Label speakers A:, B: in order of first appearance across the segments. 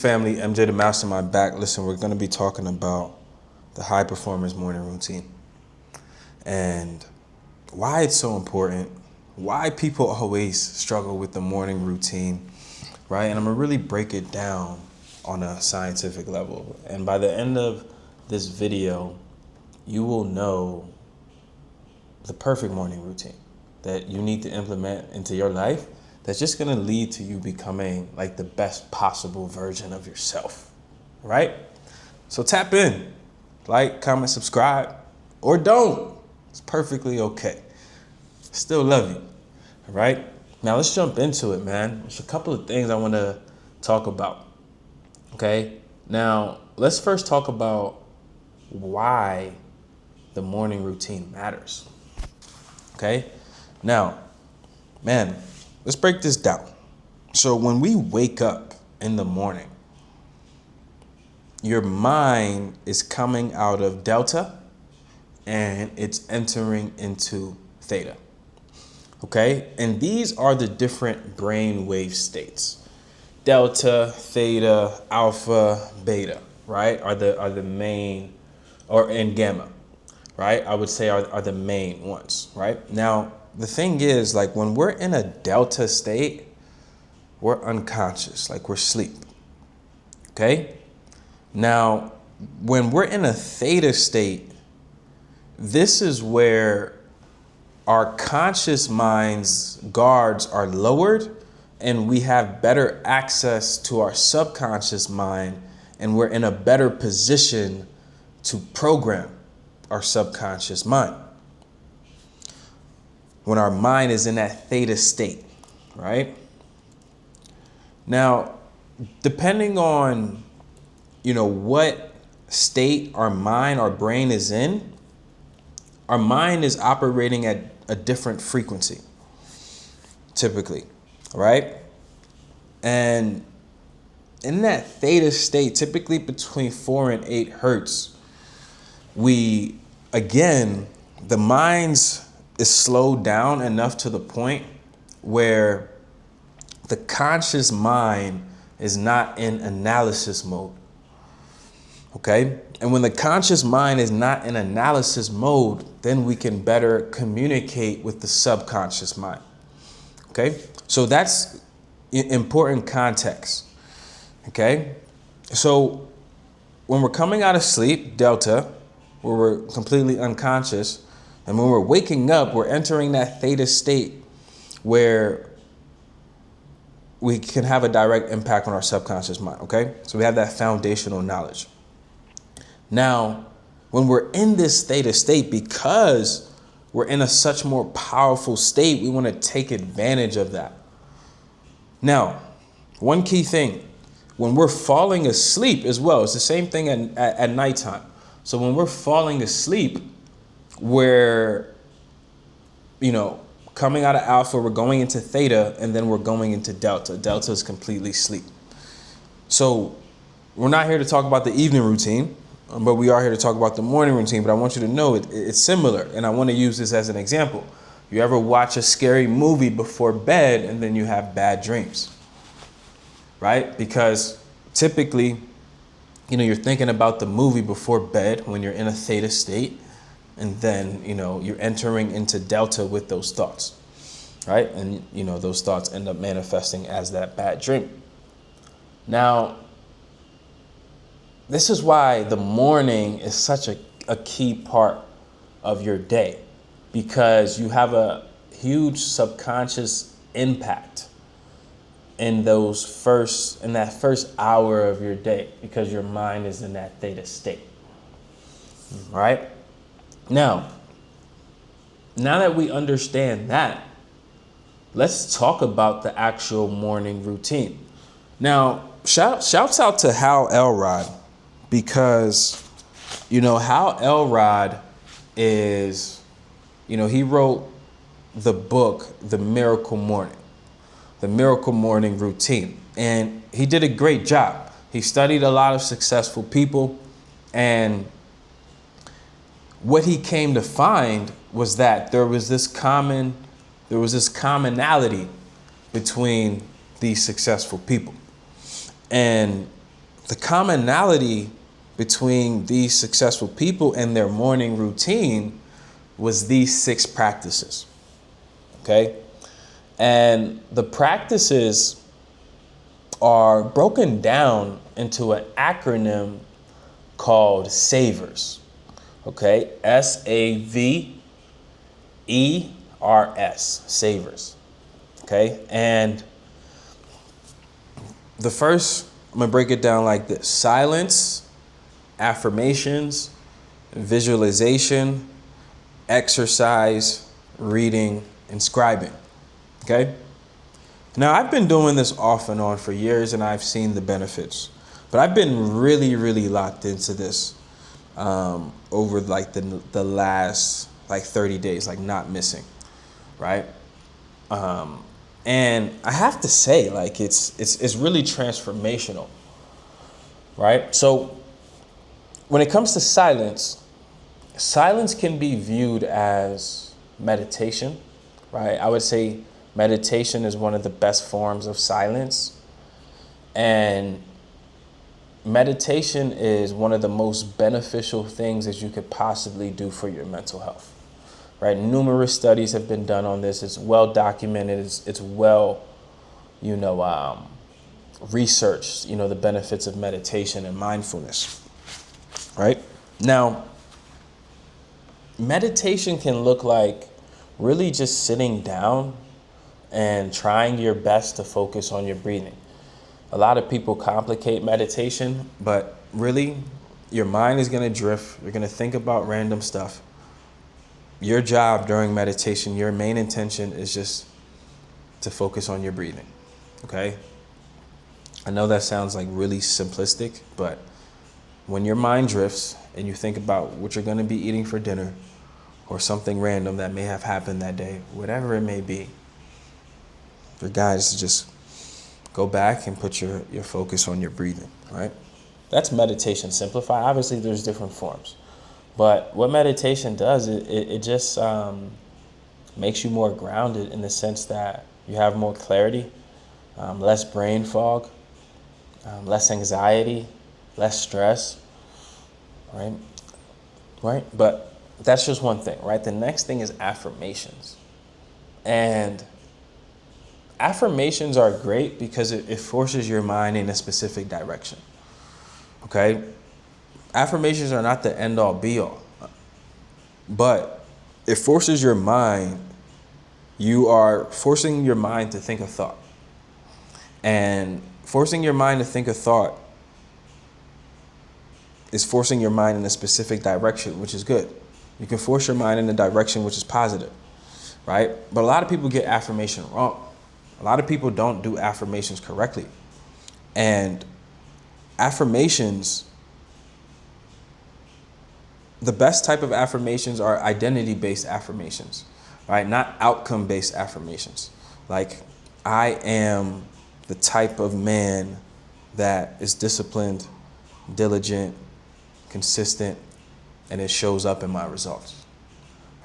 A: Family, MJ the Mastermind back. Listen, we're going to be talking about the high performance morning routine and why it's so important, why people always struggle with the morning routine, right? And I'm going to really break it down on a scientific level. And by the end of this video, you will know the perfect morning routine that you need to implement into your life that's just gonna lead to you becoming like the best possible version of yourself, right? So tap in, like, comment, subscribe, or don't. It's perfectly okay. Still love you, all right? Now let's jump into it, man. There's a couple of things I wanna talk about, okay? Now, let's first talk about why the morning routine matters, okay? Now, man, let's break this down. So when we wake up in the morning, your mind is coming out of delta and it's entering into theta. Okay? And these are the different brainwave states. Delta, theta, alpha, beta, right? Are the main, and gamma, right? I would say are the main ones, right? Now, the thing is, like, when we're in a delta state, we're unconscious, like we're asleep, okay? Now, when we're in a theta state, this is where our conscious mind's guards are lowered and we have better access to our subconscious mind, and we're in a better position to program our subconscious mind when our mind is in that theta state, right? Now, depending on, what state our mind, our brain is in, our mind is operating at a different frequency, typically, right? And in that theta state, typically between 4 and 8 hertz, the mind's is slowed down enough to the point where the conscious mind is not in analysis mode, okay? And when the conscious mind is not in analysis mode, then we can better communicate with the subconscious mind, okay? So that's important context, okay? So when we're coming out of sleep, delta, where we're completely unconscious, and when we're waking up, we're entering that theta state where we can have a direct impact on our subconscious mind, okay? So we have that foundational knowledge. Now, when we're in this theta state, because we're in a such more powerful state, we want to take advantage of that. Now, one key thing, when we're falling asleep as well, it's the same thing at nighttime. So when we're falling asleep, we're, coming out of alpha, we're going into theta, and then we're going into delta. Delta is completely sleep. So we're not here to talk about the evening routine, but we are here to talk about the morning routine. But I want you to know it's similar, and I want to use this as an example. You ever watch a scary movie before bed and then you have bad dreams, right? Because typically, you're thinking about the movie before bed when you're in a theta state, and then, you're entering into delta with those thoughts, right? And, those thoughts end up manifesting as that bad dream. Now, this is why the morning is such a key part of your day, because you have a huge subconscious impact in that first hour of your day, because your mind is in that theta state, all right? Now that we understand that, let's talk about the actual morning routine. Now, shouts out to Hal Elrod, because, Hal Elrod is, he wrote the book, The Miracle Morning Routine. And he did a great job. He studied a lot of successful people, and what he came to find was that there was this commonality between these successful people. And the commonality between these successful people and their morning routine was these 6 practices. Okay? And the practices are broken down into an acronym called SAVERS. Okay? SAVERS. SAVERS. Okay? And the first, I'm going to break it down like this: silence, affirmations, visualization, exercise, reading, and scribing. Okay? Now, I've been doing this off and on for years, and I've seen the benefits. But I've been really, really locked into this over like the last like 30 days, like not missing, right? And I have to say, like, it's really transformational, right? So when it comes to silence, silence can be viewed as meditation, right? I would say meditation is one of the best forms of silence. And meditation is one of the most beneficial things that you could possibly do for your mental health, right? Numerous studies have been done on this. It's well documented. It's well, researched, the benefits of meditation and mindfulness, right? Now, meditation can look like really just sitting down and trying your best to focus on your breathing. A lot of people complicate meditation, but really, your mind is going to drift. You're going to think about random stuff. Your job during meditation, your main intention is just to focus on your breathing, okay? I know that sounds like really simplistic, but when your mind drifts and you think about what you're going to be eating for dinner or something random that may have happened that day, whatever it may be, your guys just go back and put your focus on your breathing, right? That's meditation simplified. Obviously, there's different forms. But what meditation does, it just makes you more grounded in the sense that you have more clarity, less brain fog, less anxiety, less stress, right? Right? But that's just one thing, right? The next thing is affirmations. And affirmations are great because it forces your mind in a specific direction, okay? Affirmations are not the end-all, be-all, but it forces your mind. You are forcing your mind to think a thought. And forcing your mind to think a thought is forcing your mind in a specific direction, which is good. You can force your mind in a direction which is positive, right? But a lot of people get affirmation wrong. A lot of people don't do affirmations correctly. And affirmations, the best type of affirmations are identity-based affirmations, right? Not outcome-based affirmations. Like, I am the type of man that is disciplined, diligent, consistent, and it shows up in my results,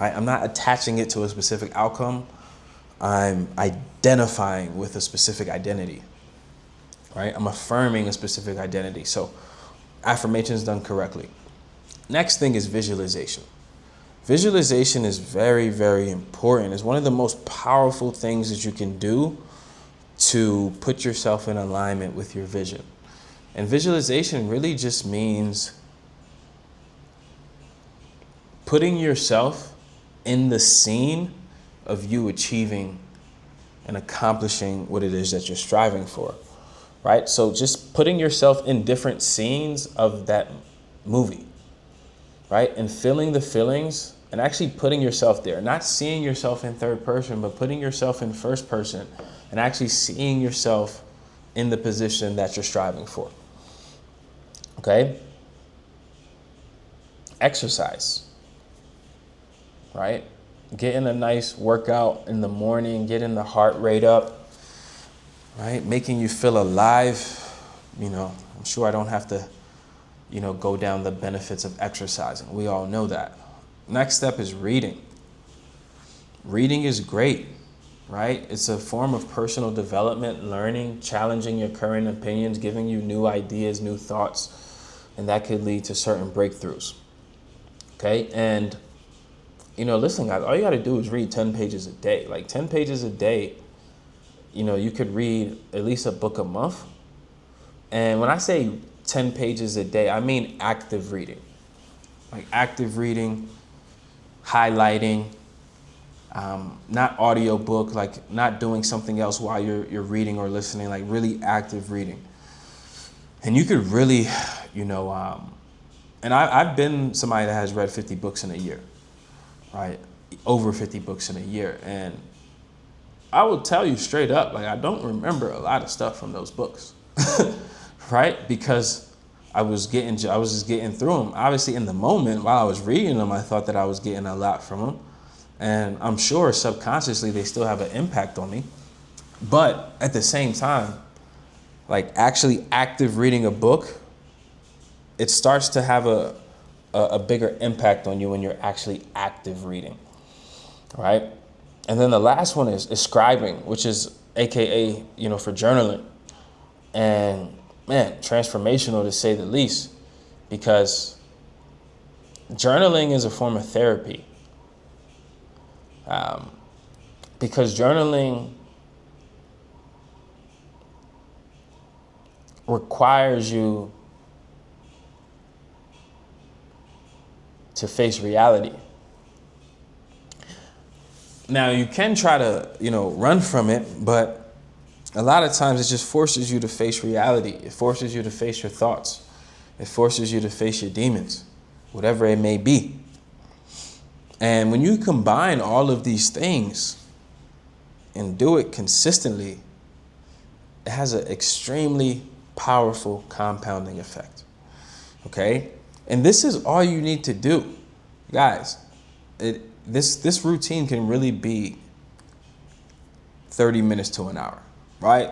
A: right? I'm not attaching it to a specific outcome. I'm identifying with a specific identity, right? I'm affirming a specific identity. So affirmations done correctly. Next thing is visualization. Visualization is very, very important. It's one of the most powerful things that you can do to put yourself in alignment with your vision. And visualization really just means putting yourself in the scene of you achieving and accomplishing what it is that you're striving for, right? So just putting yourself in different scenes of that movie, right? And feeling the feelings and actually putting yourself there, not seeing yourself in third person, but putting yourself in first person and actually seeing yourself in the position that you're striving for, okay? Exercise, right? Getting a nice workout in the morning, getting the heart rate up, right? Making you feel alive. I'm sure I don't have to, go down the benefits of exercising. We all know that. Next step is reading. Reading is great. right? It's a form of personal development, learning, challenging your current opinions, giving you new ideas, new thoughts, and that could lead to certain breakthroughs. Okay, and listen, guys, all you got to do is read 10 pages a day. Like 10 pages a day, you could read at least a book a month. And when I say 10 pages a day, I mean active reading. Like active reading, highlighting, not audio book, like not doing something else while you're reading or listening, like really active reading. And you could really, and I've been somebody that has read 50 books in a year, right? Over 50 books in a year. And I will tell you straight up, like I don't remember a lot of stuff from those books, right? Because I was just getting through them. Obviously in the moment while I was reading them, I thought that I was getting a lot from them. And I'm sure subconsciously they still have an impact on me. But at the same time, like actually active reading a book, it starts to have a bigger impact on you when you're actually active reading, right? And then the last one is scribing, which is AKA, for journaling. And man, transformational to say the least, because journaling is a form of therapy. Because journaling requires you to face reality. Now you can try to, run from it, but a lot of times it just forces you to face reality. It forces you to face your thoughts. It forces you to face your demons, whatever it may be. And when you combine all of these things and do it consistently, it has an extremely powerful compounding effect. Okay? And this is all you need to do. Guys, this routine can really be 30 minutes to an hour, right?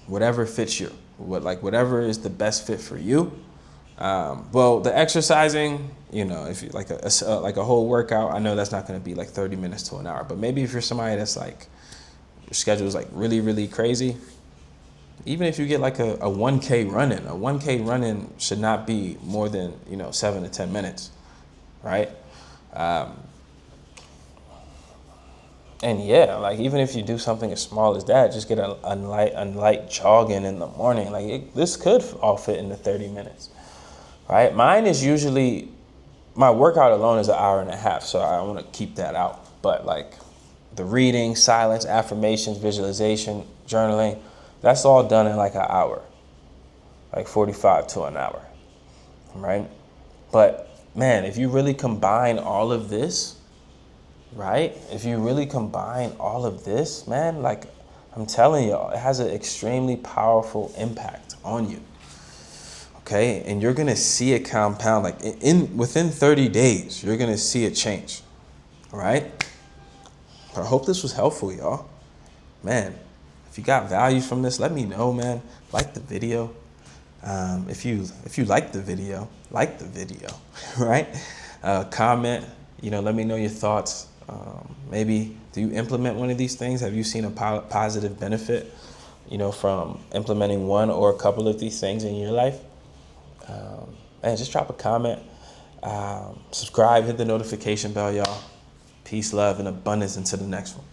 A: Whatever fits you, whatever is the best fit for you. Well, the exercising, if you like a whole workout, I know that's not going to be like 30 minutes to an hour, but maybe if you're somebody that's like, your schedule is like really, really crazy, even if you get like a 1K run-in should not be more than, 7 to 10 minutes, right? And yeah, like even if you do something as small as that, just get a light jogging in the morning. Like this could all fit into 30 minutes, right? Mine is usually, my workout alone is an hour and a half, so I want to keep that out. But like the reading, silence, affirmations, visualization, journaling, that's all done in like an hour, like 45 to an hour, right? But man, if you really combine all of this, right? If you really combine all of this, man, like I'm telling you, it has an extremely powerful impact on you. Okay, and you're gonna see it compound. Like within 30 days, you're gonna see it change. All right. But I hope this was helpful, y'all. Man, if you got value from this, let me know, man. Like the video. If you like the video, right? Comment. Let me know your thoughts. Maybe do you implement one of these things? Have you seen a positive benefit, from implementing one or a couple of these things in your life? And just drop a comment, subscribe, hit the notification bell, y'all. Peace, love, and abundance until the next one.